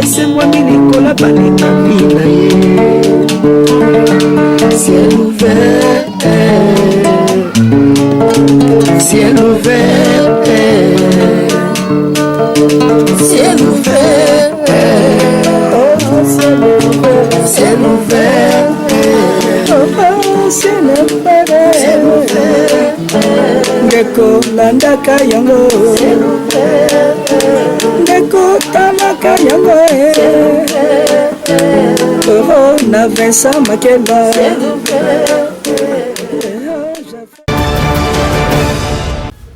asengwami likola balingami na ye. Ciel ouvert, ciel ouvert, ciel ouvert, ciel ouvert, ciel ouvert, Ngeko landaka yango, Ngeko tamaka yango, na Vincent Makeba.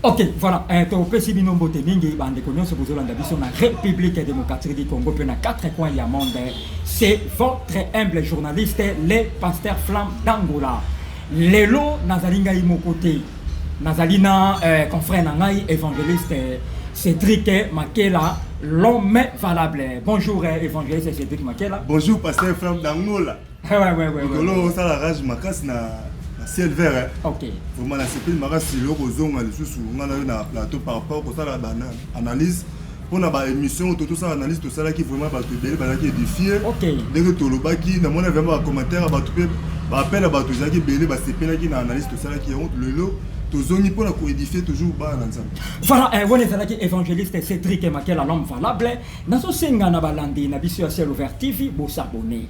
Ok, voilà, to pesi binombo te mingi bande konyo se bozo landa biso na République démocratique du Congo pe na 4 coins ya monde. C'est votre humble journaliste le pasteur Flamme d'Angola. Lelo nazalinga imokote. Nazalina confrère nangai évangéliste Cédric Makela, l'homme valable. Bonjour évangéliste Cédric Makela. Bonjour pasteur Flamme d'Angola. Ouais. Golo ça la rage makas na ciel vert. OK. Vraiment la CP makas lo kozonga le sous na plateau par rapport au ça la analyse. On a ba émission tout ça analyse tout ça là qui vraiment ba te belle ba qui édifier. OK. Dès que toloba qui na mona vraiment commentaire ba tout ba appel ba tout ça qui belle ba CP là qui na analyse tout ça là qui honte le lot. Pour la édifier toujours bas ensemble. Voilà, on est là qui évangéliste Cédric Makela, l'homme valable. Naso senga na balandi na biso ciel ouvert TV, bo s'abonner,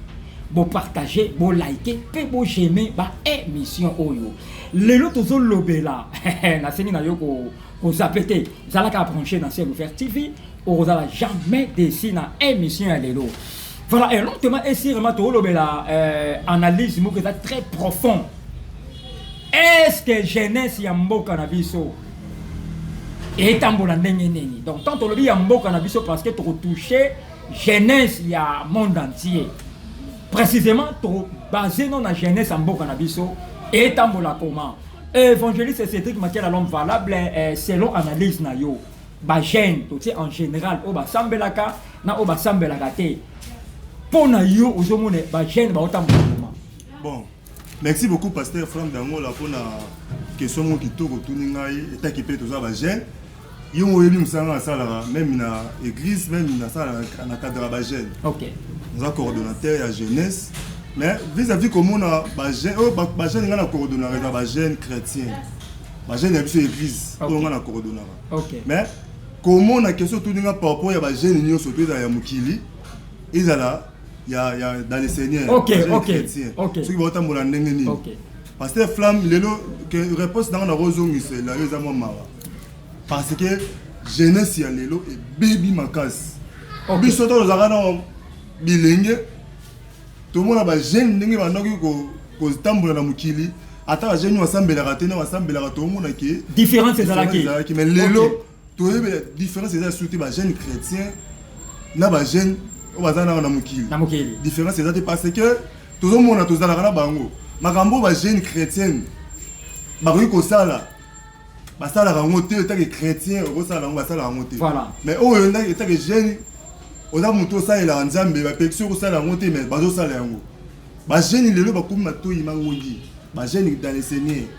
bo partager, bo liker, pe bo j'aimer ba émission oyo. Lelo tozo lobela. Na sengi na yo ko zapete, zala ka brancher dans ciel ouvert TV, o zala jamais déci na émission ya lelo. Voilà, et lentement et sérieusement to lobela analyse mo que très profond. Est-ce que jeunesse ya mboka na biso etambola ndenge nini? Donc tant on ya mboka na biso parce que tu toucher jeunesse ya monde entier. Précisément tu basé non na jeunesse ya mboka na biso etambola comment? Évangéliste Cédric Makela l'homme valable selon analyse na yo. Ba jeune tu sais en général o ba sambelaka na o ba sambelaka te. Pona yo ozomone ba jeune ba otambola comment? Bon. Merci beaucoup, pasteur Flamme d'Angola, pour la question qui tourne autour de nous et qui peut être aux jeunes. Ils ont élu même dans l'église, même dans le cadre de la jeune. Ok. Nous avons coordonnateur et la jeunesse. Mais vis-à-vis de comment on a des jeunes, on a coordonnateur, des jeunes chrétiens. Les jeunes, ils sont l'église, on a coordonnateur. Mais comment on a question autour de nous par rapport à des jeunes, ils sont surtout dans Yamukili, ils sont là. Il y a dans les seigneurs. Ok. Ceux qui vont t'emmener n'engeni. Parce que Flamme, les réponses dans la rose c'est là ils ont marre. Parce que jeunesse y a lelo et baby makas. Biso to zaka bilingue. Tout le monde a ba jeune ndenge ba ndoki ko tambola na mukili. Ata ba jeune wasambela ka tena wasambela ka to mona ki. Différence c'est là qui. Mais lelo to yebe différence c'est surtout ba jeune chrétien na ba jeune on va na mukili. Na mukili. Différence c'est parce que tout le monde a tous dans la bango. Makambo ba jeune chrétienne. Ba ko sala. Ba sala rango te ta que chrétien ko sala ba sala rango te. Voilà. Mais o yo na ta que jeune on a muto ça il a nzambe ba pexio ko sala rango te mais ba zo sala yango. Ba jeune lelo ba kuma to imangongi. Ba jeune dans les seigneurs.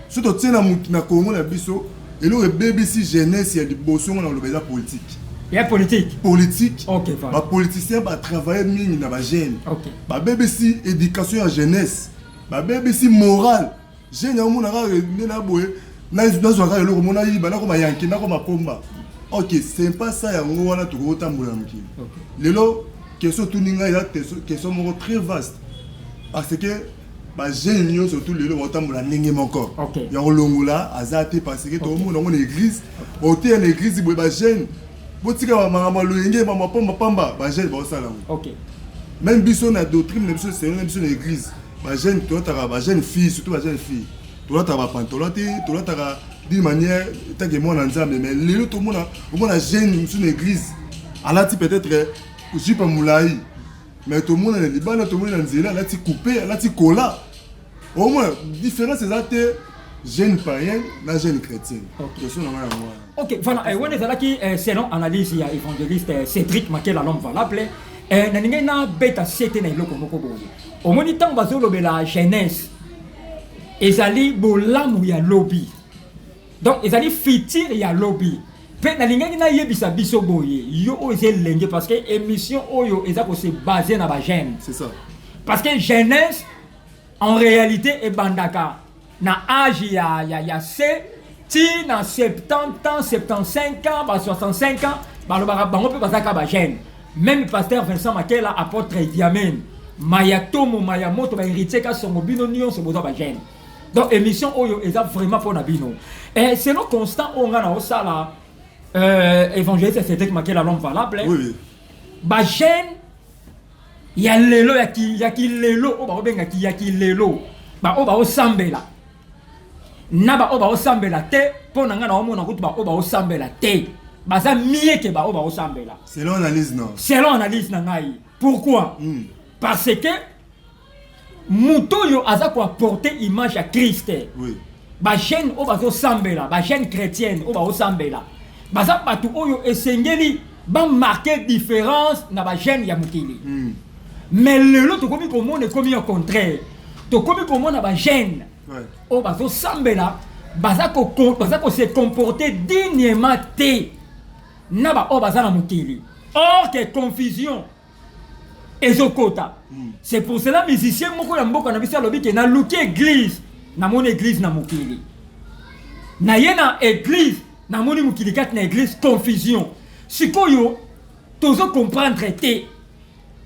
Surtout tsena na Congo na biso et le BBC jeunesse il y a des bossons dans le béza politique. Il y a politique. Politique. Ok, voilà. Les politiciens vont travailler mieux dans les jeunes. Ok. Les BBC éducation à jeunesse. Les BBC morale. Jeunes, on a ok, c'est pas ça, on a tout le temps. Les questions très vastes. Parce que les jeunes, surtout les gens, ils ont encore. Il y a un long là, parce que tout le monde a une église. Il y a une église, les jeunes. Même biso na doctrine de c'est une église. Ba jeune fille surtout ba jeune fille. Tu dois ta pantolote, tu dois ta d'une manière tant que moi nzambe mais les tout monde a jeune une église. Ala ti peut-être jupe moulai. Mais tout le monde est liban, tout le monde est nzela, là ti coupé, là ti cola. Au moins différence c'est ça jeune païen, la jeune chrétienne. Ok, voilà. On est là qui, selon analyse, il y a évangéliste Cédric Makela, l'homme valable. Na beta sete na iloko moko boye. Au moins temps bazolo la jeunesse. Ezali bolamu ya lobby. Donc ezali fitir ya lobby. Pe na lingaki na yebisa biso boye yo oze lenge parce que émission oyo eza ko se baser na ba jeune. C'est ça. Parce que jeunesse en réalité est bandaka na âge ya c'est ti na 70 ans 75 ans ba 65 ans ba lo ba bango pe bazaka ba jeune. Même pasteur Vincent Makela apôtre Diamen Mayatomo Mayamoto ba héritier ka songo bino nion se boza ba jeune. Donc émission oyo eza vraiment pour na bino. Et c'est le constant on nga na osala évangéliste Cédric Makela l'homme valable. Oui oui. Ba jeune ya lelo ya ki lelo o ba obenga ki ya ki lelo ba o ba osambela na ba o ba osambela te po na nga na omona kutu ba o ba osambela te baza mieke ba o ba osambela Selon analyse non. selon analyse na ngai. Pourquoi? Parce que muto yo aza ko apporter image à Christ. Oui. Ba jeune o ba osambela ba jeune chrétienne o ba osambela baza batu oyo esengeli ba marquer différence na ba jeune ya mukili. Mais lelo tokomi komona ekomi au contraire tokomi komona ba jeune o bazo sambela baza ko se comporter dignement te na ba o baza na mokili. Or que confusion ezokota. C'est pour cela musicien moko ya mboka na biso alobi ke na luki église na mon église na mokili na yena église na moni mokili kat na église confusion sikoyo tozo comprendre te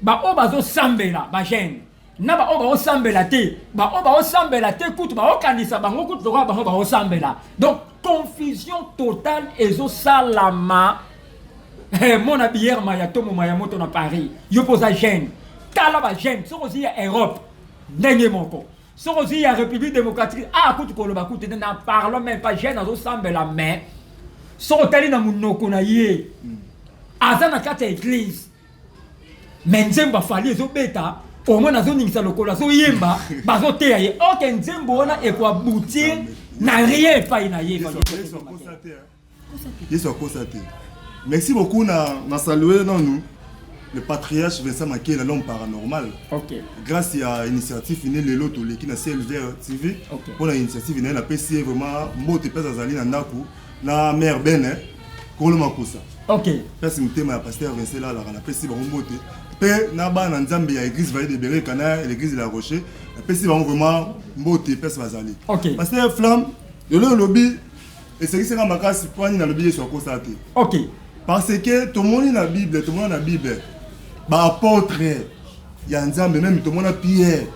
ba o bazo sambela ba jeune na ba o ba osambela te ba o ba osambela te kutu ba okanisa bango kutu to ba ba osambela. Donc confusion totale ezo salama. Mon abiyer Mayatomo Mayamoto na Paris yo posa jeune tala ba jeune sokozi ya Europe ndenge moko sokozi ya République démocratique kutu ko loba kutu na parlons même pas jeune azo sambela mais sokotali na munoko na ye azana kata église. Mais nzembo afali ezobeta au moins nazoningisa lokola azoyemba bazoteya ye oke nzembo wana ekwabutir na rien epai na ye. Yesu akosaté. Merci beaucoup na saluer dans nous le patriarche Vincent Makela l'homme paranormal. OK. Grâce à l'initiative iné lelo to leki na CLV TV. Pour l'initiative iné la PC vraiment mbote pesa zali na ndaku na mère Ben kolo makosa. OK. Pesa mtema ya pasteur Vincent là la PC ba mbote. Pe na ba na nzambe ya église Vallée de Béré kana l'église de la Rocher. La PC ba vraiment mbote pesa bazali. OK. Pasteur Flamme le lobby et c'est que c'est na makasi poani na lobby Yesu akosaté. OK. Parce que tout le monde dans la Bible, tout le monde dans la Bible, bah apôtre, il y a un Nzambe même tout le monde a Pierre.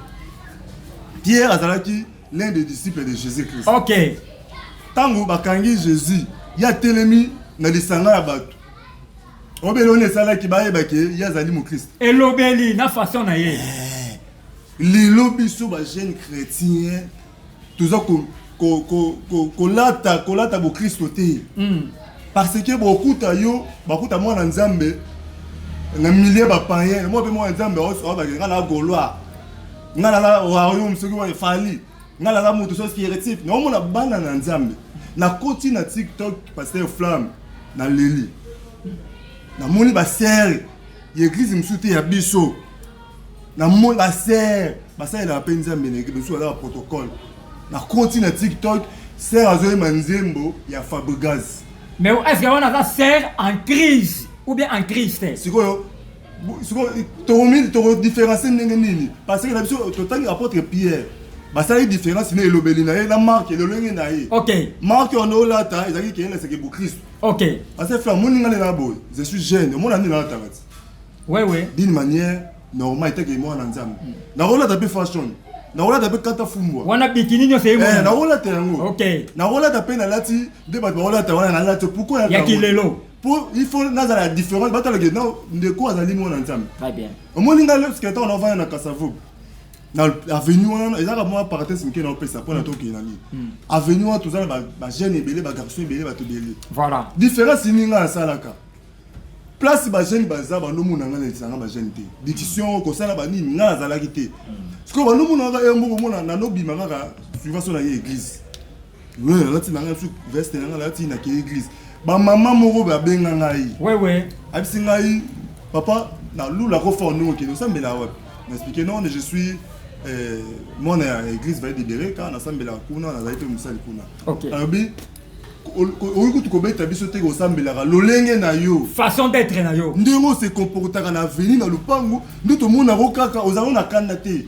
Pierre azalaki l'un des disciples de Jésus-Christ. OK. Tango bakangi Jésus, il y a telemi na lisanga ya batu. Obelone sala ki baye bake ya zali mo Christ. Elobeli na façon na ye. Lilo biso ba jeune chrétien, toujours kolata bo Christ te. Parce que beaucoup de moi dans Nzambe na milieu ba païen moi pe moi Nzambe o ba ngala goloa ngala royaume ce qui fali ngala mutu chose qui hérétique non mon bana na Nzambe na koti na TikTok pasteur Flamme na leli na moni ba serre l'église msuti ya biso na moni ba serre ba serre la pe Nzambe ne biso la protocole na koti na TikTok serre azoye manzembo ya Fabregas. Mais est-ce qu'on a sert en crise ou bien en Christ? C'est quoi? Tu différencier nini parce que la mission total apôtre Pierre. Bah ça y différence ne lobeli na la marque le lenge na ye. OK. Marque on a là ta ezaki ke c'est que pour Christ. OK. Parce que frère mon ngale na boy. Je suis jeune, mon année na tabat. Ouais ouais. D'une manière normale était que moi na nzambe. Na rola taper fashion. Na rola taper kata fumbwa. Wana bikini nyo c'est moi. Na rola tango. OK. Na rola taper na lati de ba rola ta wana na lati pourquoi ya kilelo. Pour il faut na la différence batala que non de quoi azali mo na nzambe. Très bien. Au moins ngale parce que on va na Kasavo. Na avenue wana ezaka moi parenthèse mke na pesa pour na to ki na ni. Avenue wana tout ça ba jeune ebele ba garçon ebele ba to bele. Voilà. Différence ni nga salaka. Place ba jeune baza ba no mona ngana tsanga ba jeune te. Diction ko sala ba ni nga zalaki te. Ce que ba no mona ga embo mona na no bima ga suivant son église. Ouais, là tu n'as su veste là tu na ki église. Ba maman moko ba benga ngai. Ouais ouais. Abisi ngai papa na lula ko fo no ki no sambela wa. M'expliquer non je suis mon église va être libérée quand on a sambela kuna na zaite musali kuna. OK. Abi oyo tukobeta biso te kosambelaka lolenge na yo façon d'être na yo ndenge se comportaka na avenir na lupango nde tomonako kaka ozalaka na kanda te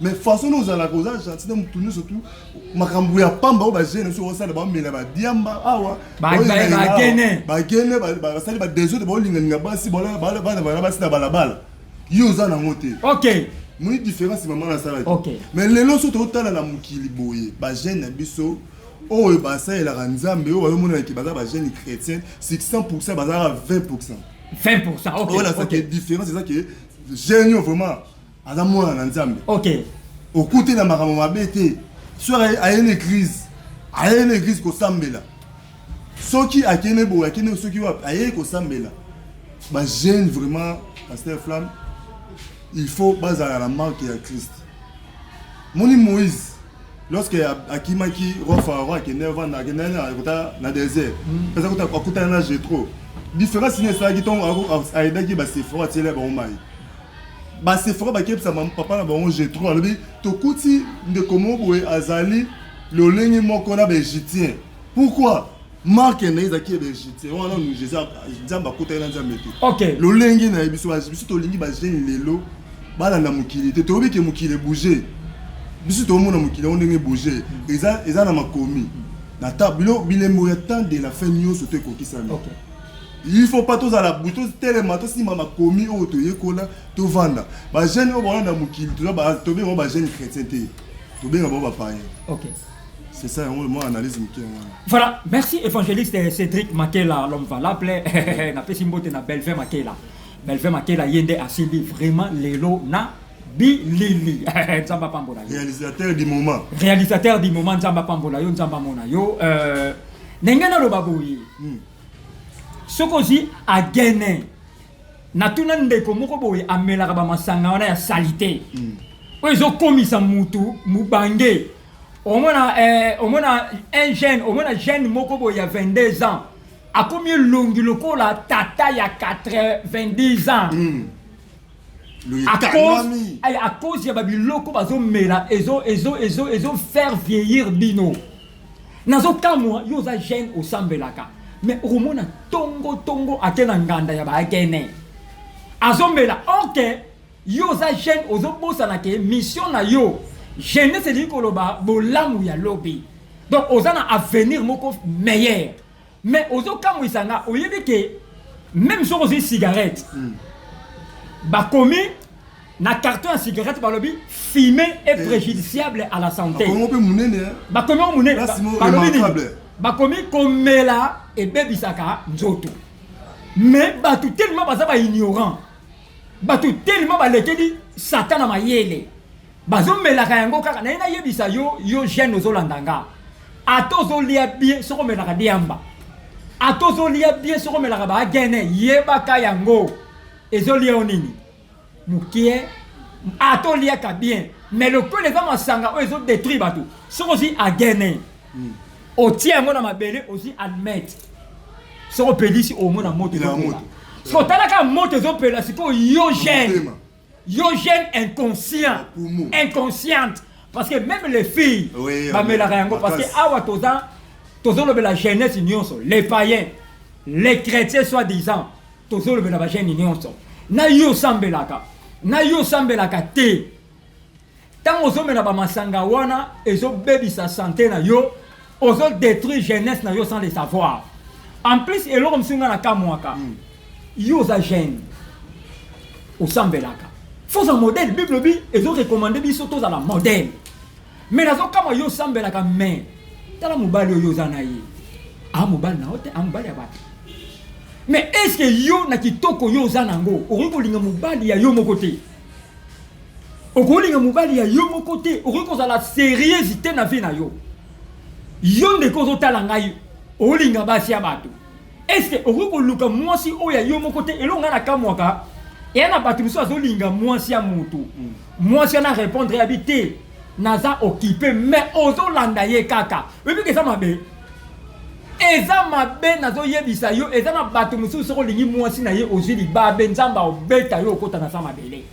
mais façon no ozalaka oza gentil na motu nyonso tu makambo ya pamba oyo bagene so osala bamela badiamba awa bagene basali badesote baolingalinga basi bana basi na balabala yo oza nango te ok moni différence mama nasalaki ok mais lelo so totala na mokili boye bagene na biso oyo basalelaka nzambe oyo bazomonanaki baza bagene chrétien 600% bazalaka 20%. Ok. Voilà, ça qui est différent, c'est ça qui est génial vraiment. Aza mwana na nzambe. Ok. Okuti na makambo mabe te. Soit à une église ko sambela. Soki akene bo akene soki wa aye ko sambela. Ba jeune vraiment pasteur Flamme. Il faut baser la marque de Christ. Moni Moïse lorsque akimaki roi akene vanda na désert. Parce que akuta na Jétro. Différence c'est ça qui tombe à aidaki ba Sephora tiele ba omai. Ba Sephora ba kepsa papa na ba on Jétro alobi tokuti ndeko boye azali lolenge moko na ba égyptien. Pourquoi? Marque na ezaki ba égyptien. On a nous Jésus nzamba kota na nzambe te. OK. Lolenge na biso to lingi ba jeune lelo bala na mukili te tobi ke mukili bouger. Biso to mona mukili on ndenge bouger. Eza na makomi. Na tableau bilembo ya temps de la fin nyonso te kokisana. OK. Il faut pas tous à la boutique tellement tous si mama commis au to yekola to vanda ba jeune au na mukili to ba to be ba jeune chrétien te to be ba païen. OK. C'est ça moi analyse mukili. Voilà, merci évangéliste Cédric Makela l'homme valable na pesi mbote na Belve Makela. Belve Makela yende asimbi vraiment lelo na bilili nzamba pambola. Réalisateur du moment nzamba pambola yo nzamba mona yo nengena lo baboyi. Sokozi agene natuna ndeko moko boye amelaka ba masanga wana ya salite ozo komisa mutu mubange omona un jeune moko boye ya 22 ans akomi longi lokola tata ya 90 ans à cause ya babiloko bazo mela ezo faire vieillir bino nazo kamwa yo za jeune osambelaka. Mais au moins tongo akena nganda ya baakene azomela ok yo za jeune ozobosa na ke mission na yo jeunesse c'est likoloba bolamu ya lobby donc ozana avenir moko meilleur mais ozokamu isanga oyebi ke même si on cigarette bakomi na carton à cigarette balobi fumer est préjudiciable à la santé bakomi bakomi komela et bebisaka nzoto mais batu tellement baza ba ignorant batu tellement balekeli satana mayele bazo melaka yango kaka na ina yebisa yo jeune ozolandanga atozo lia bien soko melaka diamba atozo lia bien soko melaka ba gene yebaka yango ezolia onini mukie ato lia ka bien mais le ko les hommes sanga ezo détruire batu soko si a gene au tien mon mabele aussi admettre so opelisi au mon moto so talaka moto zo pela siko yo jeune inconsciente parce que même les filles ba melaka yango parce que awa tozo le la jeunesse nyonso les païens les chrétiens soi-disant tozo le la jeune nyonso na yo sambelaka te tango zo mela ba masanga wana ezo bebisa santé na yo ozo détruire jeunesse na yo sans le savoir. En plus elo comme singa na kamwaka yo za jeune osambelaka faut un modèle bible bi ezo recommander biso to za la modèle mais nazo kama yo sambelaka mais tala mobali yo za na ye mobali na hote mobali ya batu mais est-ce que yo na kitoko yo za nango oringo linga mobali ya yo moko te okolinga mobali ya yo moko te oringo za la sérieuxité na vie na yo yonde kozo tala ngai olinga basi ya bato est-ce que oringo luka mwasi oya yo moko te elonga na kamwaka et na bato biso azolinga mwasi ya mutu mwasi na répondre habité naza occupé mais ozolanda ye kaka ebi ke ça mabe eza mabe nazo yebisa yo eza na bato musu soko lingi mwasi na ye ozili babe nzamba obeta yo okota na sama bele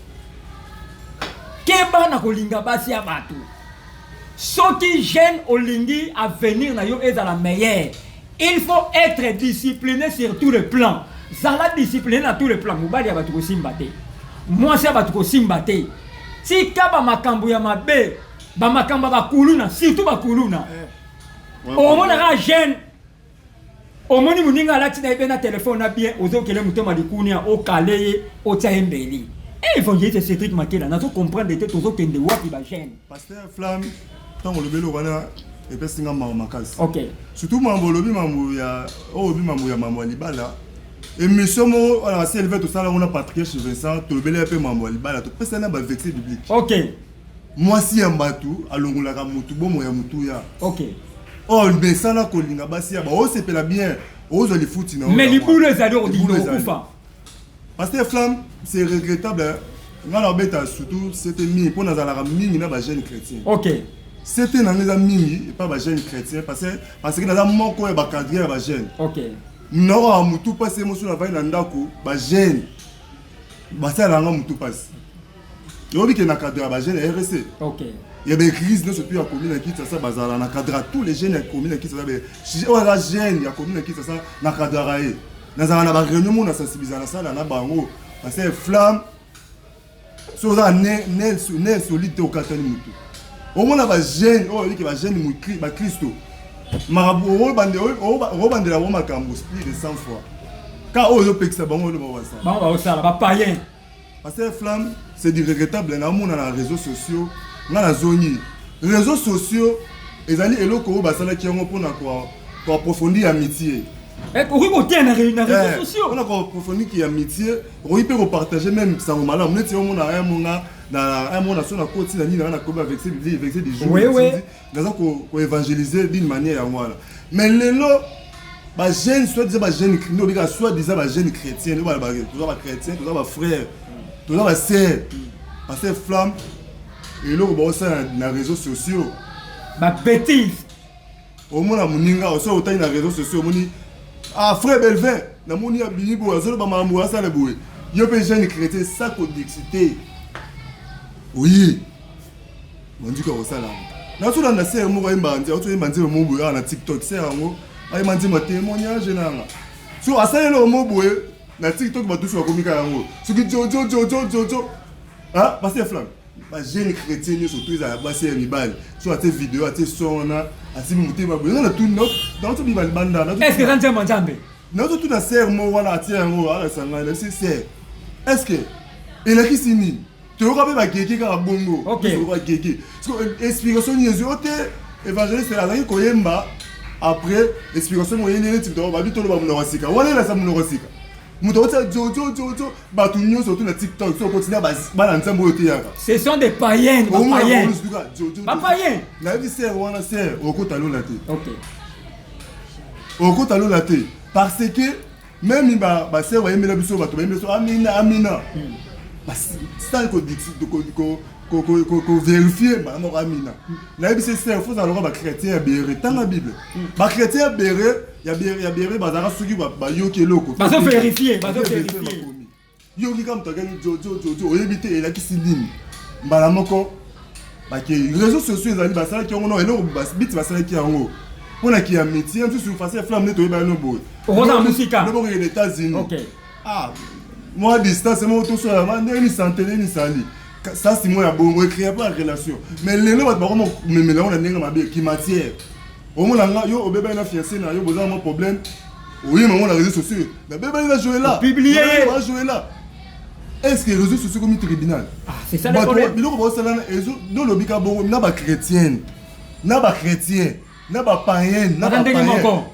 keba na kolinga basi ya bato soki jeune olingi avenir na yo eza la meilleure Il faut être discipliné sur tous les plans. Zala discipliné à tous les plans. Mubali abatuko simbate. Moi c'est abatuko simbate. Si kaba makambu ya mabe, ba makamba ba kuluna, surtout ba kuluna. Au moins la jeune. Au moins muninga lati na ibena téléphone na bien, ozo kele mutema likunia o kaleye o tsaembeli. Et évangéliste Cédric Makela, n'a pas comprendre des ozo kende wapi ba jeune. Pasteur Flamme, tant on le belo wana et puis singa mamakasi. OK. Surtout mambo lobi mambo ya obi mambo ya mambo libala. Et monsieur mo on a élevé tout ça là on a patriarche Vincent, to belo pe mambo libala, to pesa na ba vexé biblique. OK. Moi si mbatu alongola ka mutu bomo ya mutu ya. OK. Oh mais ça na kolinga basi ya ba o sepela bien. Ozo li futi na. Mais les boules les adore dit kufa. Pasteur Flamme, c'est regrettable. Ngala beta surtout c'était mis pour nazala mingi na ba jeune chrétien. OK. C'était dans les amis et pas ba jeune chrétien parce que dans moko e ba cadre ba jeune. OK. Noro amutu passe mo sur la vaina ndako ba jeune. Ba ça la mutu passe. Yo bi ke na cadre ba jeune RC. OK. Il y a des crises dans ce pays à commune qui ça bazala na cadre tous les jeunes à commune qui ça be. Si on la jeune ya commune qui ça na cadre raé. Nazala na ba réunion mo na sensibiliser na sala na bango parce que Flamme so za ne solide au katani mutu. Au moins ba jeune oh qui ba jeune mutu ba Christo. Marabu o bande la woma kambo split de 100 fois. Ka o yo pekisa bango le ba ça. Ba ça ba païen. Parce que Flamme c'est du regrettable na mona na réseaux sociaux, na la zone. Réseaux sociaux ezali eloko ba sala ki yango pona ko approfondir amitié. Et pour vous tient dans les réseaux sociaux. On a approfondi qui amitié, on peut partager même sans mal. On est on a un mona dans un mona sur la côte na nina na ko avec ces des jours. Oui oui. Dans ko évangéliser d'une manière voilà. Mais lelo ba jeune soit disant ba jeune no bi soit disant ba jeune chrétien, no ba chrétien, to ba frère, to ba sœur. Parce que Flamme et là on ça na réseaux sociaux. Ba bêtise. Au moins la muninga aussi autant na réseaux sociaux moni. Ah frère Belvin, na moni ya bibo azolo ba mambo asa le boue. Yo pe jeune chrétien ça codicité. Oui. On dit que ça là. Na tout na sœur mo ba mbandi, auto mbandi mo boue na TikTok sœur ngo. Ay mandi ma témoignage na nga. So asa le mo boue na TikTok ba tout so komika yango. So ki jojo. Ah, parce que Flamme. Ba jeune chrétien surtout ils a basé mibal. So ate vidéo ate son na asi mutema boue. Na tout dans tout bibal banda. Est-ce que ça tient Nzambe? Non, tout na sœur mo wana atia ngo ala sanga na c'est sœur. Est-ce que il a qui sini? Tu auras pas gégé ka bongo. OK. Tu auras gégé. Parce que explication Jésus ote évangéliste la zaki koyemba après explication moyenne tu dois ba bitolo ba munorosika. Wala la sa munorosika. Muto ote jojo ba tu nyo surtout na TikTok so continue ba na nzambo ote yaka. Ce sont des païens, des païens. Pas païens. Na bi sœur wana sœur okota lo la te. OK. Okota lo la te. Parce que même ba sœur wa yemela biso ba to yemela so amina. Ça ko vérifier ba mo amina. Na bi sœur faut alors ba chrétien béré dans la Bible. Ba chrétien béré ya béré ba zara suki ba yoke loko. Ba so vérifier. Yoki comme to gani jojo oyebite ela kisilini. Mbala moko ba ke réseaux sociaux ezali ba sala ki ono elo ba bit ba sala ki yango. Pona ki ya métier en tout sur face Flamme ne to yeba no boy. Rosa musica. No les États-Unis. OK. Ah, moi distance moi tout sur la ni santé ni sali. Ça c'est moi ya bon créer pas relation. Mais lelo ba ko me mela on ndenge mabe ki matière. Au moins là yo obeba na fiancé na yo besoin mon problème. Oui, mais on a réseaux sociaux. Mais bébé il va jouer là. Publier. Il va jouer là. Est-ce que les réseaux sociaux comme tribunal? Ah, c'est ça le problème. Biloko ba sala na ezo no lobika bon na ba chrétienne. Na ba chrétien. Na ba païen, na ba païen.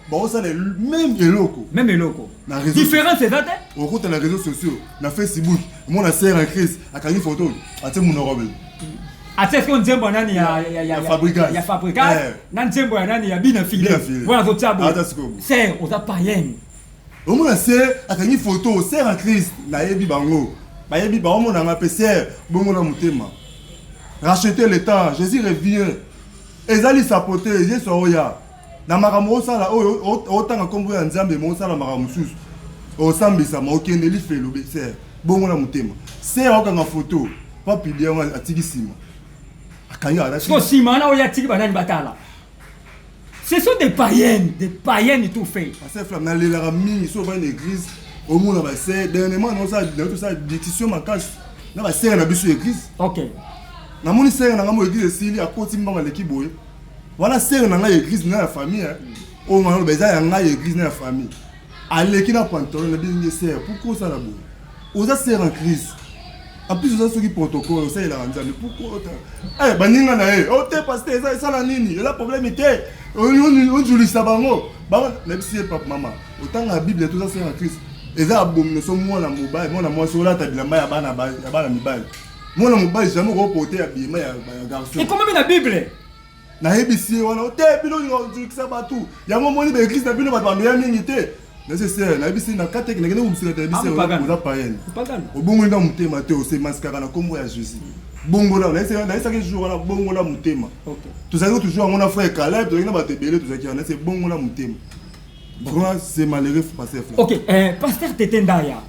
Bon ça les même eloko. Même eloko. Différence c'est ça té? Au côté na réseaux sociaux, na Facebook, mon na sœur en Christ, akani photo, ate mon robe. Ate est-ce qu'on nzembo nani ya fabricant. Ya fabricant. Na nzembo ya nani ya bina filé. Voilà zo tabo. C'est aux païens. Au mon na sœur akani photo, sœur en Christ, na yebi bango. Ba yebi ba mon na PCR, bongo na mutema. Racheter le temps, Jésus revient. Ezali sapote, Jésus oya. Na makambo sala otanga kombo ya Nzambe mo sala makambo susu. O sambisa ma okende li felo be ser. Bongo na mutema. Ser okanga photo, pa publier atiki sima. Akanya ala. Sko sima na oya tiki banani batala. Ce sont des païennes tout fait. Pasteur Flamme, dans les ramis, sur une église, au monde, dernièrement, on a tout ça, décision ma casse. On va serrer la bise église. Ok. Na moni serrer na église ici, à côté de l'équipe. Voilà, serrer dans l'église, dans la famille. On a besoin dans l'église, dans la famille. Allez, qui n'a pas pantalon, on a besoin de serrer. Pourquoi ça là-bas? On a serré en crise. En plus, on a ce protocole, ça il a rendu. Mais pourquoi autant? Eh, baninga na eh. Oh, t'es pasteur, ça la nini. Le problème était, on joue ça bango. Bah, même si papa maman, autant la Bible tout ça c'est en crise. Et ça abomination moi na mobile, moi na moi sur la table ya bana mibale. Moi na mobile jamais reporter habillement ya garçon. Et comment la Bible? Na ebisi wana te bino ngo ça ba tout. Ya mo moni ba église na bino ba bandu ya mingi te. Nécessaire na ebisi na kate na ngene umsika te ebisi oza païen. Obongo na mutema te ose mascara na kombo ya Jésus. Bongo là, na ça que jour là bongo là mutema. OK. Tout ça toujours on a frère Caleb, to ina ba tebele tout ça qui on c'est bongo là mutema. Vraiment, c'est malheureux, pasteur. Ok, pasteur Tetendaya.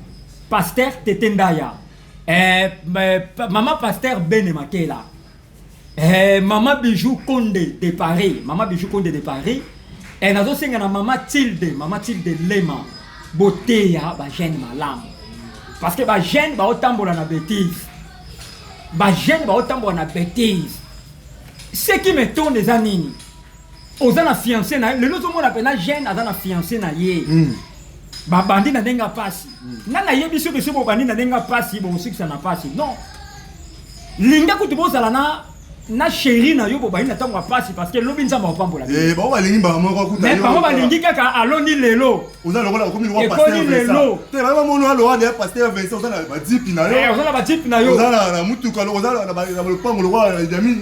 Pasteur Tetendaya. Maman pasteur Bene Makela. Maman Bijou Konde de Paris. Maman Bijou Konde de Paris. Et nous avons maman Tilde Lema. Boteya, ba jeune malam. Parce que ba jeune, ba otambola na bêtise. Ba jeune, ba otambola na bêtise. Ce qui me tourne des années. Oza na fiancé na le lozo mona pena jeune aza na fiancé na ye ba bandi na denga pasi na yebi so ke so bandi na denga pasi bo sikisa na pasi non linga kutu bozala na chéri na yo bo bandi na tango pasi parce que lobi nzamba opambola ba ba lingi ba moko kuta mais ba lingi kaka aloni lelo oza lokola komi roi pasteur Vincent te ba mono alo de pasteur Vincent oza na ba dipi na yo oza na ba dipi na yo oza na mutuka oza na ba le pango le roi Diami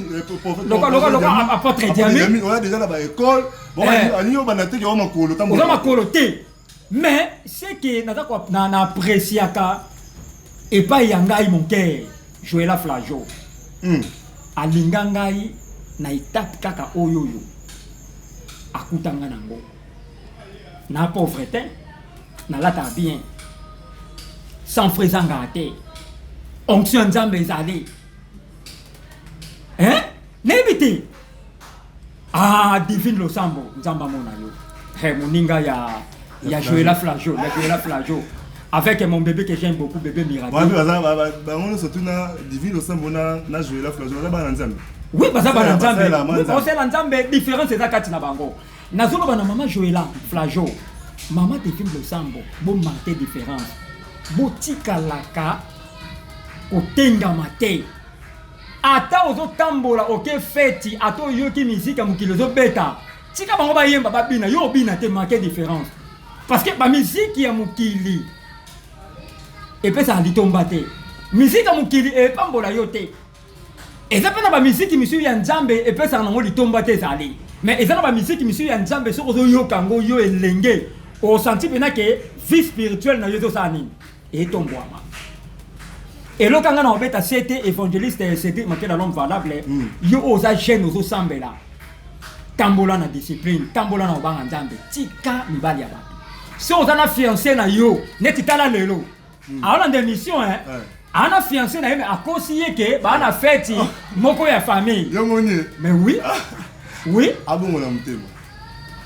loka apôtre Diami oza déjà na ba école bon ani yo ba na te ke o makolo tambo oza makolo te mais c'est que na appréciaka et pas yangai mon cœur jouer la flageau alinga ngai na étape kaka oyoyo akutanga nango na pauvreté na lata bien sans frisanga te onction nzambe ezali nebiti divine losambo nzamba mona yo moninga ya joué la flageau avec mon bébé que j'aime beaucoup, bébé Miracle. On surtout na divine losambo na joué la flageau na ba nzambe. Oui, parce que ba nzambe. Oui, parce que nzambe différence c'est ça kati na bango. Nazolo ba na maman joué la flageau. Maman divine losambo, bon marqué différence. Botika laka kotenga mate. Ata ozo tambola oke feti ato yoki musique mukilo zo beta. Tika bango ba yemba ba bina yo bina te marqué différence. Parce que ba musique ya mukili et puis ça litomba te. Musique ya mukili e pambola yo te. Et ça pena ba musique monsieur ya nzambe et puis ça nango litomba te zali. Mais ezana ba musique monsieur ya nzambe so zo yo kango yo elenge. O senti pena que vie spirituelle na yo zo sani. Et tombwama. Et là, quand on a été évangéliste, c'était l'homme valable. Yo osa jeune ozo sambela. Tambola na discipline, tambola na obanga nzambe. Tika mibali ya bato. Si on a fiancé na yo, neti tala lelo. Alors dans l'émission ana fiancé na yo mais à conseiller que ba na fête moko ya famille. Yo moni. Mais oui. Oui. Ah bon on a mutema.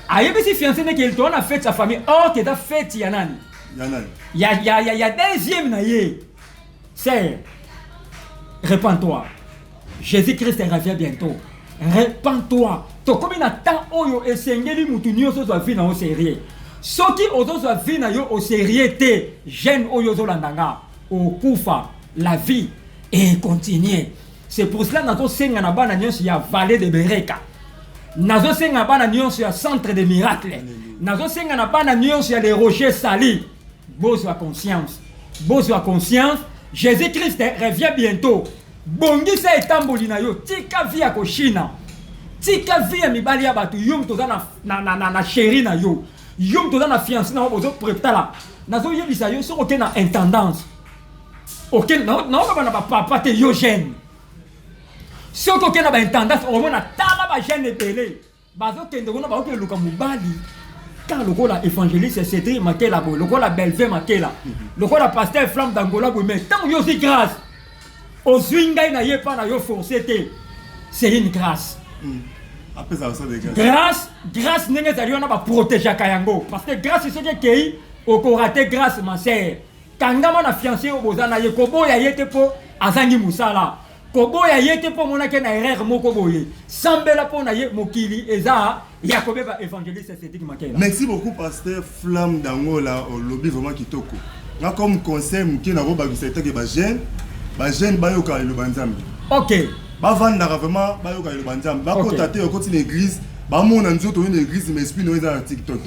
Ayebi si fiancé ne qu'il tourne na fête sa famille. Oh, que ta fête ya nani? Ya nani? Ya deuxième na ye. C'est répands-toi. Jésus-Christ revient bientôt. Répands-toi. To comme na temps oyo esengeli mutu nyonso zo vie na o sérieux. Soki ozo zo vie na yo o sérieux te, jeune oyo zo landanga, o kufa la vie et continuer. C'est pour cela nazo senga na bana nyonso ya vallée de Bereka. Nazo senga bana nyonso ya centre de miracle. Nazo senga na bana nyonso ya les rochers salis. Bozo conscience. Bozo conscience. Jésus-Christ revient bientôt. Bongisa etamboli na yo, tika via ko China. Tika via mibali ya batu yum toza na chéri na yo. Yum toza na fiancé na bozo preptala. Nazo yebisa yo so oké na intendance. OK, non ba papa te yo jeune. So oké na ba intendance, o mona tala ba jeune belé. Bazo kende ko na ba oké luka mubali. Car le rôle évangéliste c'est Cédric Makela, le rôle Belvé Makela, le rôle pasteur Flamme d'Angola, mais tant que c'est grâce, au swinga na ye pas na yo forcé, c'est une grâce. après ça ça de grâce grâce ndenge ezali wana baprotégeaka yango parce que grâce soki ekei okorate grâce ma sœur kangama na fiancé oyo boza na ye koboya ye te mpo azangi mosala koboya ye te mpo omonaki na erreur moko boye sambela mpo na ye mokili eza ya kobeba évangéliste Cédric Makela. Merci beaucoup pasteur Flamme Dangola au lobby vraiment kitoko nga comme conseil moke na kobakisa etake bagene bayoka eloba nzambe ok bavandaka vraiment bayoka eloba nzambe bakota te okoti na église bamona nzoto oyo na église mais esprit no eza na TikTok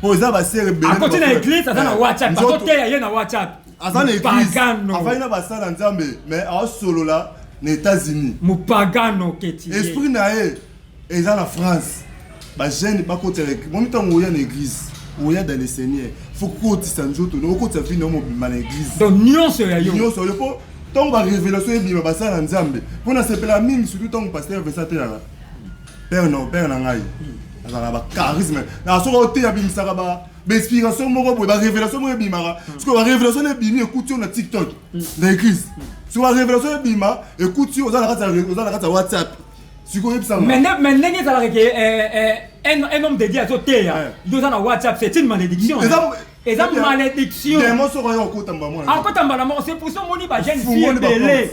po eza basere ebele akoti na église aza na WhatsApp bakoteya ye na WhatsApp aza na église avandi na basala nzambe mais aosolola na États-Unis mopagano keti esprit na ye eza na France bagene bakotela momi ntango oya na église oya dans le Seigneur faut kotisa nzoto no okotisa vino mobima na église donc nyonso ya yo nyonso yo po ntango barévélation ebima basala nzambe mpona sepela mingi surtout ntango pasteur versate yaka père na ngai azala bacharisme na soki oteya bimisaka bainspiration moko boye barévélation moko ebimaka soki barévélation ebimi ekuti yo na TikTok na église soki barévélation ebima ekuti yo oza na kati ya WhatsApp sikoyo ebisanga mais ndenge ezalaka ke un homme de Dieu azoteya yo oza na WhatsApp c'est une malédiction eza malédiction demo soko yo okotamba mwana akotambala moko c'est pour ça omoni bajeune fille ebele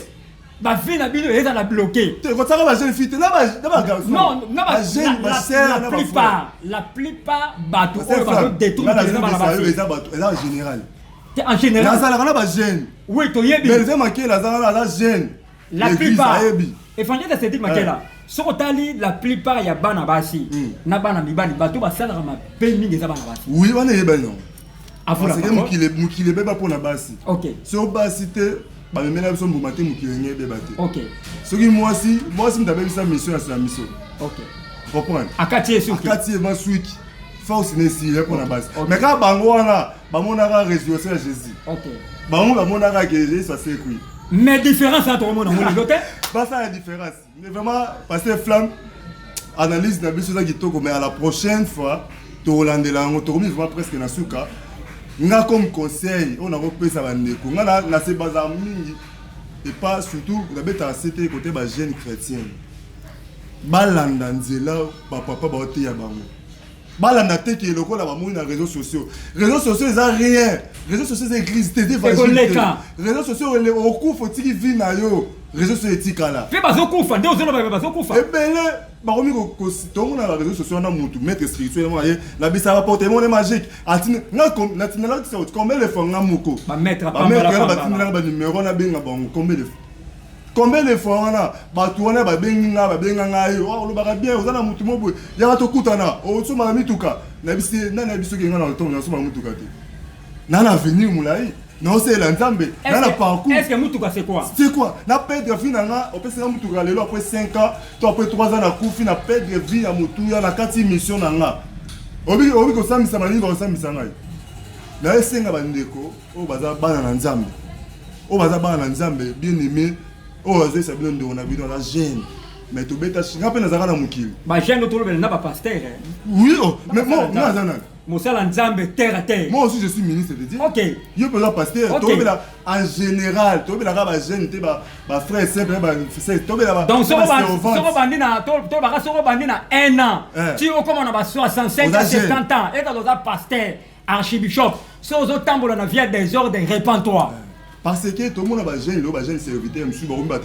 bavie na bino eza na bloqué kotaka bajeune fille te na bagarçon non la plupart bato oyo bazodétruire eza général en général nazalaka na bajeune oui toyebi mais eza makela aza jeune la plupart évangile Cédric Makela soki otali la plupart ya bana basi na bana mibali bato basalaka mabe mingi eza bana basi oui wana eyeba non parce que mokili ebeba mpona basi so basi te bamemela biso mbuma te mokili enge ebeba te soki mwasi moto abebisa mission ya miso comprendre akati ema swiki force nesile mpona basi mais kaka bango wana bamonaka résurrection ya Jésus bango bamonaka ke Jésus asekui mais différence entre le monde et pas ça la différence mais vraiment passer flamme analyse na biso za kitoko mais à la prochaine fois to holandela ngo to vraiment presque na suka nga comme conseil on a kopesa bandeko nga na se bazar mingi et pas surtout na beta c'était côté ba jeune chrétien balanda nzela ba papa ba ote ya bango balanda te ke lokola ba moni na réseaux sociaux eza rien réseaux sociaux c'est église te réseaux sociaux au coup faut tiki vie na yo réseaux sociaux etikala pe bazokufa nde ozoloba bazokufa ebele bakomi kotongo na réseaux sociaux na mutu maître spirituel mo ye la bisa rapporte mon magique atine na comme na tinela ki sauti combien de fois nga moko ba maître ba numéro na benga bango combien de fois wana bato wana babenga ngai olobaka bien oza na mutu moboye yaka tokutana osomaka mituka na biso kenga na otongo nasomaka mutuka te na na avenir molai naosela nzambe na na parcours est-ce que mutuka c'est quoi na perdre vie na nga opesaka mutuka lelo après 5 ans to après 3 ans na kufi na perdre vie ya mutuya na kati mission na nga obi kosambisa maninga kosambisa ngai na esenga bandeko oyo baza bana na nzambe bien aimé oh azoyesa bino ndeko na bino aza jeune mais tobeta nga mpe nazalaka na mokili bajeune tolobela na bapasteur oui mais nga aza nani mosala nzambe terre à terre moi aussi je suis ministre de Dieu yo mpe oza pasteur tobela en général tobelaka bajeune te bafrère simple donc soko bandi na 1 an ti okoma na ba 65 à 70 ans eka toza pasteur archibishop so ozotambola na via des ordres répands-toi parce que tout le monde a jeune serviteur monsieur ba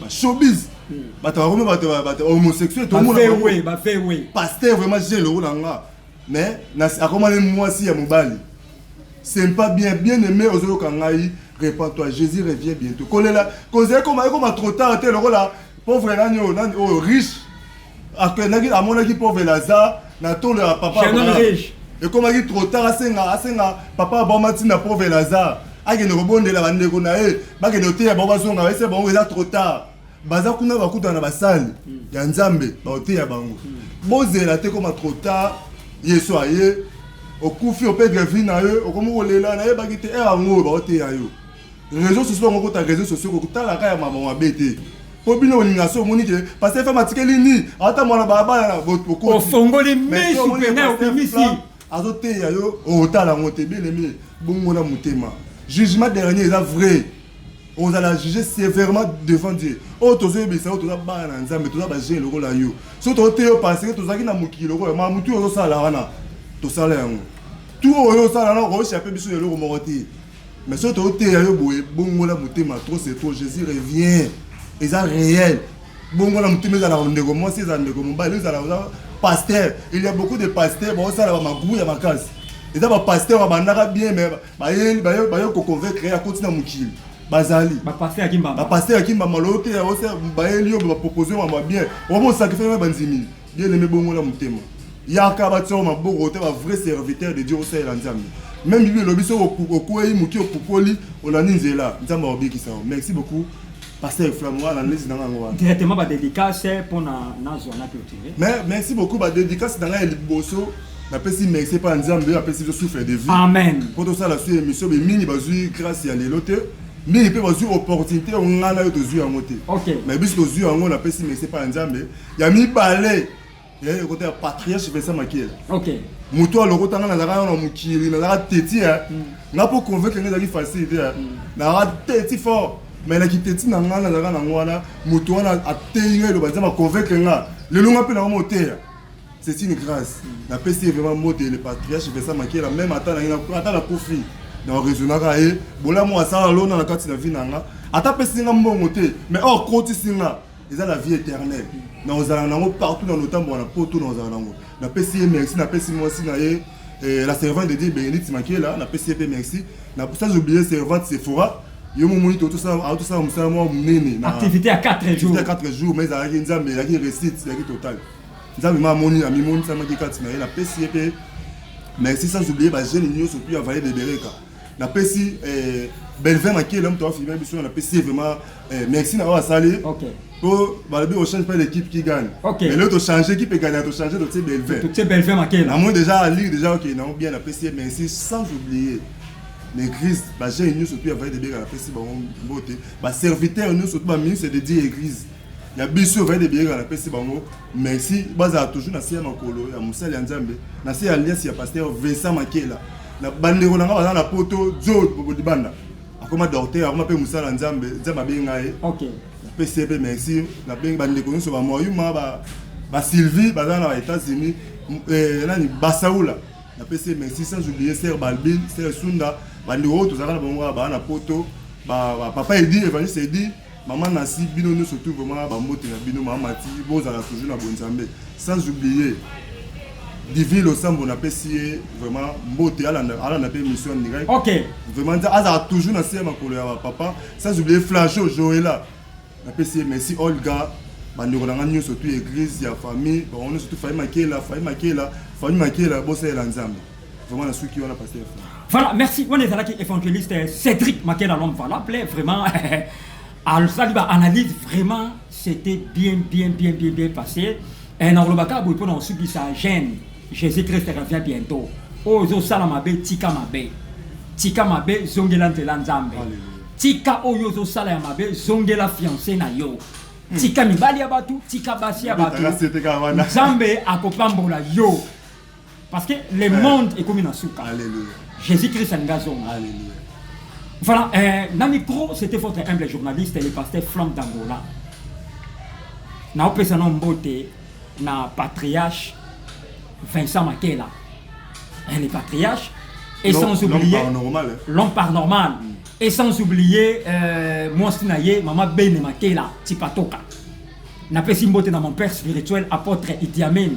showbiz bata homosexuel tout le monde ba fait oui pasteur vraiment jeune le nga mais na akoma le moisi ya mobali c'est pas bien aimé ozo kangai répands-toi Jésus revient bientôt kolela causer comme trop tard te le là pauvre nani riche akenaki amonaki pauvre Lazare na tolo ya papa riche et comme il trop tard asenga papa bomati na pauvre Lazare akende kobondela bandeko na ye bakende oteya bango bazonga ese bango eza trop tard baza kuna bakutana na basali ya nzambe baoteya bango bozela te koma trop tard yesu aye okufi opedre vie na ye okomi kolela na ye baki te yango baoteya yo réseaux sociaux bango kota réseaux sociaux kotalaka ya mama mabe te po bino olinga so omoni ke parce que femme atikeli ni ata mwana balabala na ofongoli misu pene okimisi azoteya yo otala yango te bien aimé bongo na motema jugement dernier est vrai on a jugé sévèrement devant Dieu. Oh, tous les gens, tous les gens, tous les gens, le rôle surtout tu es passé, tous les gens qui le rôle, mais tout le salaire, tout salaire, tout le salaire, on échappé sur le rôle mais surtout tu es bon, la mouté, trop c'est trop. Jésus revient, ils sont réels. Bon, la mouté, mais alors on est comme moi, c'est un pasteur. Il y a beaucoup de pasteurs, bon ça là, ma bouille à ma case. Et ça va pasteur, on va bien, mais bah convaincre à continuer à mourir. Bazali. Ba pasteur Kimba. Ba pasteur Kimba malote ya ose baelio ba proposer ma bien. On va sacrifier banzimi. Bien aimé bongo la mutema. Ya ka ba tso ma borote ba vrai serviteur de Dieu ose la nzambe. Même bibi lobi so okuyi muki okukoli olaninzela. Nzamba obiki ça. Merci beaucoup. Pasteur Flamois la liste dans ngwa. Directement ba dédicace pour na zona cultiver. Mais merci beaucoup ba dédicace dans la liboso. Na pesi merci pas nzambe na pesi souffle de vie. Amen. Pour tout ça la suite émission be mini bazui grâce ya lelote. Mais il peut avoir une opportunité, on a eu des yeux en moté. Mais bis les yeux en on a pas si mais c'est pas un jambe. Il y a mis balai. Il y a le côté patriarche fait ça maquille. OK. Muto le côté na la on mukiri na la teti na pour convaincre les gens facilité. Na la teti fort. Mais la qui teti na ngana na ngwana muto na ateinga le bazama convaincre nga. Le long appel na moté. C'est une grâce. La PC vraiment moté le patriarche fait ça maquille même attends la profit. Dans raisonnaka e bola mo asala lona na kati na vie nanga ata pesinga mbongo te mais or koti singa eza la vie éternelle na ozala nango partout dans le temps bona poto na ozala nango na pesi merci na pesi moi si na ye la servante de Dieu Bénédicte Makela na pesi merci na sans oublier servante Sephora yo mo moni tout ça musala mo munene na activité à 4 jours. À 4 jours mais za ki nzambe ya ki récite ya ki total nzambe ma moni ami moni ça ma ki kati na ye na pesi merci sans oublier ba jeune union surtout à Vallée de Bereka. Na pesi Belvin Maké l'homme toi filmer biso na pesi vraiment merci na wa salé. OK. Pour balabi on change pas l'équipe qui gagne. Mais l'autre changer qui peut gagner to changer donc c'est Belvin. Tout c'est Belvin Maké là. Na moi déjà à lire déjà OK non bien na pesi merci sans oublier l'église ba j'ai une surtout avec des biens na pesi ba beauté ba serviteur nous surtout ba ministre de Dieu église. Il y a biso avec des biens na pesi bango merci baza toujours na sia makolo ya musali nzambe na sia alliance ya pasteur Vincent Maké là. Na bandeko nanga baza na poto zo bodibanda akoma docteur akoma pe musala nzambe nzambe benga ye. OK. Na PCB merci na benga bandeko nso ba moyuma ba Sylvie baza na États-Unis nani Basaoula na PCB merci sans oublier Sœur Balbine Sœur Sunda bandeko to zaka na bongo ba na poto ba papa Edi Evangeliste Edi maman Nasi bino nous surtout vraiment ba moto na bino maman Mati bozala toujours na bonzambe sans oublier Divine au sambo on appelle si vraiment mbote à la mission direct. OK. Vraiment ça toujours na sema kolo ya papa sans oublier Flajo Joëla. On appelle si merci Olga bandeko na nyo surtout église ya famille on est surtout famille Makela bossa la nzambe. Vraiment la ceux qui ont la pasteur. Voilà, merci. On est là qui évangéliste Cédric Makela l'homme valable vraiment à Saliba analyse vraiment c'était bien passé. Et dans le baka pour on subit sa gêne. Jésus-Christ revient bientôt. Ozo salamabe tika mabe zongela ntela nzambe. Tika oyo salamabe zongela fiancé na yo. Tika mibali ya batu, tika basi ya batu. Nzambe akopambola yo. Parce que le monde est comme une souka. Alléluia. Jésus-Christ est ngazonga. Alléluia. Voilà, dans le micro, c'était votre humble journaliste, le pasteur Flamme d'Angola. Na opesa no mbote na patriarche Vincent Makela. Le patriarche. Et sans oublier l'homme paranormal. Et sans oublier moi Sinaye, maman Bene Makela, Tipatoka. Na pesi mbote na mon père spirituel apôtre Idi Amin.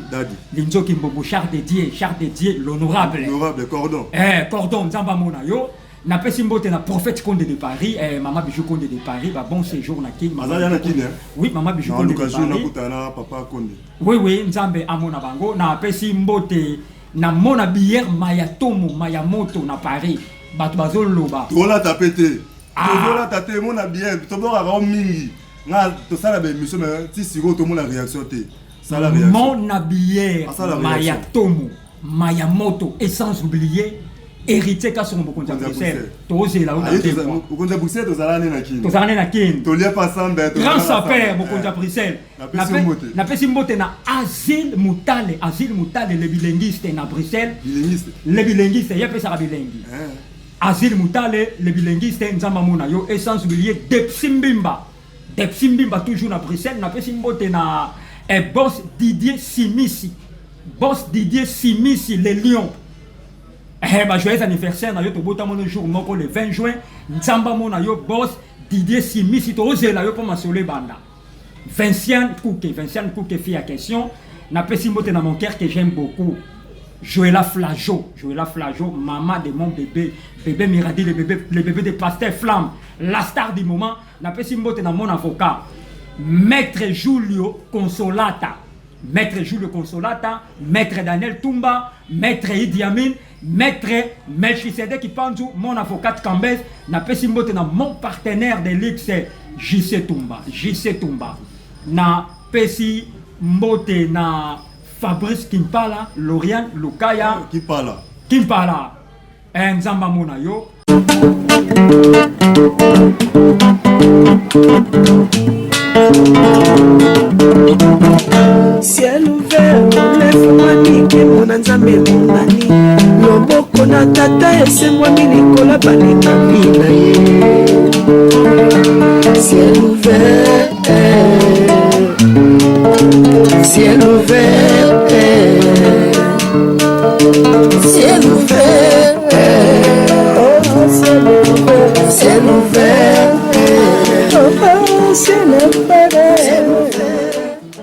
Linjoki Mbobo char de Dieu, l'honorable. L'honorable Cordon. Cordon Nzamba Mona yo. Na pesi mbote na prophète Conde de Paris, maman Bijou Conde de Paris, bah bon séjour na kin. Oui, maman Bijou Conde de Paris. Oui, Nzambe amona bango na pesi mbote na mona bière Mayatomo Mayamoto na Paris. Batu bazoloba. Tola tapete. Tola tate mona bière, tobora ka mingi. Na to sala be mission ti siko to mona réaction te. Sala réaction. Mona bière Mayatomo Mayamoto et sans oublier héritier ka son bokonza Bruxelles toze la o bokonza Bruxelles tozalane na kin to lia pas ensemble grand sapeur bokonza Bruxelles na pesi mbote na asile mutale le bilingiste na Bruxelles le bilingiste ya pesa bilingi Azil Moutale, le bilinguiste Nzamba Monayo, et sans oublier Depsimbimba. Depsimbimba, toujours à Bruxelles, n'a pas simbote na boss Didier Simisi. Boss Didier Simisi, les Lions. Joyeux anniversaire, na yo to bota mon jour moko le 20 juin. Nzamba Monayo, boss Didier Simisi, to ose la yo pour ma sole banda. Vinciane Kouke, fille à question. N'a pas simbote na mon cœur que j'aime beaucoup. Joëlla Flageau, maman de mon bébé, bébé Miradi, le bébé de Pasteur Flamme, la star du moment, n'a pas simbote dans mon avocat, Maître Julio Consolata, Maître Daniel Toumba, Maître Idi Amin, Maître Melchisedek Kipanzu, mon avocat Cambès, n'a pas simbote dans mon partenaire de l'X, JC Toumba, n'a pas simbote na Fabrice Kimpala, Lauriane Lukaya Kimpala, Nzamba Monayo. Ciel ouvert, lève-moi nique mon Nzambe monani. Loboko na tata ese moi milikola balinga mina ye. Ciel ouvert, ciel ouvert, ciel ouvert, oh ciel ouvert, ciel ouvert, oh ciel ouvert.